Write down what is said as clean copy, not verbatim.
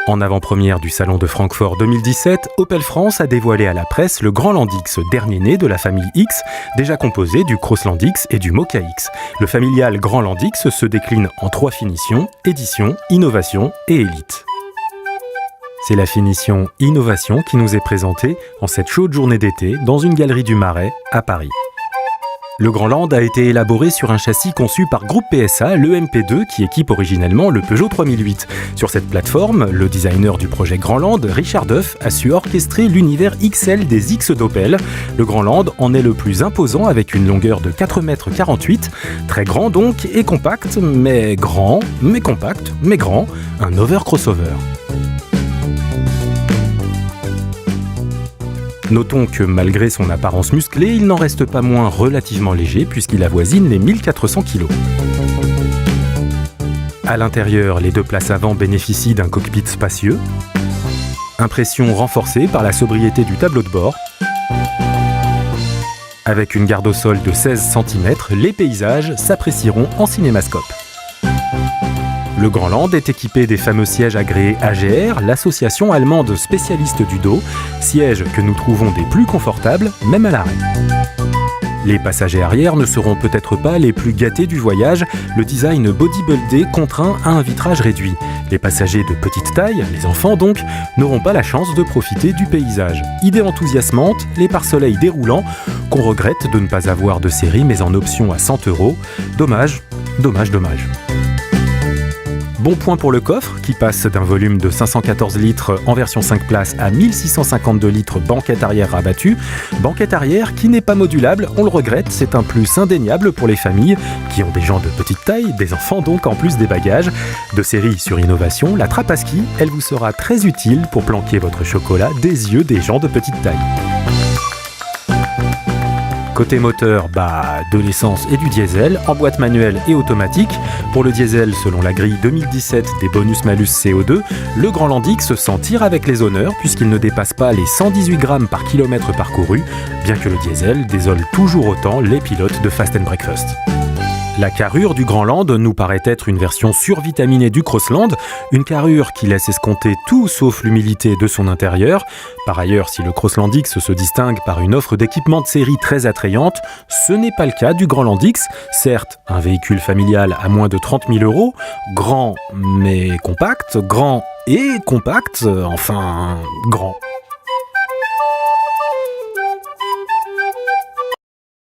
En avant-première du Salon de Francfort 2017, Opel France a dévoilé à la presse le Grand Land X, dernier né de la famille X, déjà composé du Crossland X et du Mocha X. Le familial Grand Land X se décline en 3 finitions, édition, innovation et élite. C'est la finition innovation qui nous est présentée en cette chaude journée d'été dans une galerie du Marais à Paris. Le Grand Land a été élaboré sur un châssis conçu par Groupe PSA, le MP2, qui équipe originellement le Peugeot 3008. Sur cette plateforme, le designer du projet Grand Land, Richard Duff, a su orchestrer l'univers XL des X d'Opel. Le Grand Land en est le plus imposant avec une longueur de 4,48 m, très grand donc et compact, mais grand, mais compact, mais grand, un over-crossover. Notons que malgré son apparence musclée, il n'en reste pas moins relativement léger puisqu'il avoisine les 1400 kg. À l'intérieur, les 2 places avant bénéficient d'un cockpit spacieux. Impression renforcée par la sobriété du tableau de bord. Avec une garde au sol de 16 cm, les paysages s'apprécieront en cinémascope. Le Grand Land est équipé des fameux sièges agréés AGR, l'association allemande spécialiste du dos, sièges que nous trouvons des plus confortables, même à l'arrêt. Les passagers arrière ne seront peut-être pas les plus gâtés du voyage, le design bodybuildé contraint à un vitrage réduit. Les passagers de petite taille, les enfants donc, n'auront pas la chance de profiter du paysage. Idée enthousiasmante, les pare-soleils déroulants, qu'on regrette de ne pas avoir de série mais en option à 100 €. Dommage, dommage, dommage. Bon point pour le coffre, qui passe d'un volume de 514 litres en version 5 places à 1652 litres banquette arrière rabattue. Banquette arrière qui n'est pas modulable, on le regrette, c'est un plus indéniable pour les familles qui ont des gens de petite taille, des enfants donc en plus des bagages. De série sur innovation, la trappe à ski, elle vous sera très utile pour planquer votre chocolat des yeux des gens de petite taille. Côté moteur, de l'essence et du diesel, en boîte manuelle et automatique. Pour le diesel, selon la grille 2017 des bonus-malus CO2, le Grand Land X s'en tire avec les honneurs puisqu'il ne dépasse pas les 118 grammes par kilomètre parcouru, bien que le diesel désole toujours autant les pilotes de Fast and Breakfast. La carrure du Grand Land nous paraît être une version survitaminée du Crossland, une carrure qui laisse escompter tout sauf l'humilité de son intérieur. Par ailleurs, si le Crossland X se distingue par une offre d'équipement de série très attrayante, ce n'est pas le cas du Grand Land X. Certes, un véhicule familial à moins de 30 000 €, grand mais compact, grand et compact, enfin grand.